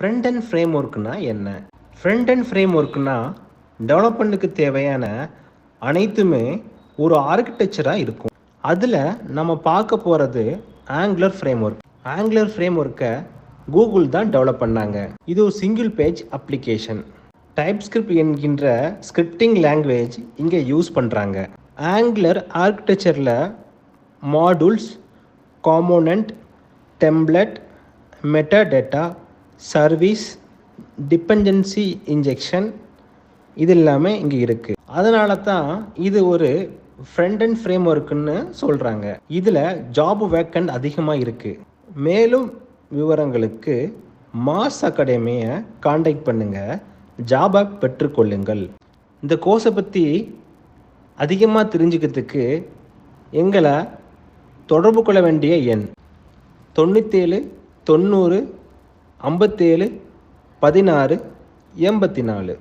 Front end frame ஒர்க்குனா என்ன? Front end frame ஒர்க்குனா டெவலப்மெண்ட்டுக்கு தேவையான அனைத்துமே ஒரு ஆர்கிடெக்சராக இருக்கும். அதில் நம்ம பார்க்க போகிறது Angular framework. Angular frame ஒர்க்கை கூகுள் தான் டெவலப் பண்ணாங்க. இது ஒரு சிங்கிள் பேஜ் அப்ளிகேஷன். டைப்ஸ்கிரிப்ட் என்கின்ற ஸ்கிரிப்டிங் லாங்குவேஜ் இங்கே யூஸ் பண்ணுறாங்க. ஆங்குலர் ஆர்கிடெக்சரில் modules, component, template, metadata, service, dependency injection இது எல்லாமே இங்கே இருக்குது. அதனால தான் இது ஒரு ஃப்ரண்ட் அண்ட் ஃப்ரேம் ஒர்க்குன்னு சொல்கிறாங்க. இதில் ஜாப் வேக்கண்ட் அதிகமாக இருக்குது. மேலும் விவரங்களுக்கு மாஸ் அகாடமியை காண்டாக்ட் பண்ணுங்கள். ஜாபை பெற்றுக்கொள்ளுங்கள். இந்த கோர்ஸை பற்றி அதிகமாக தெரிஞ்சுக்கிறதுக்கு எங்களை தொடர்பு கொள்ள வேண்டிய எண் 97 90 57 16 84.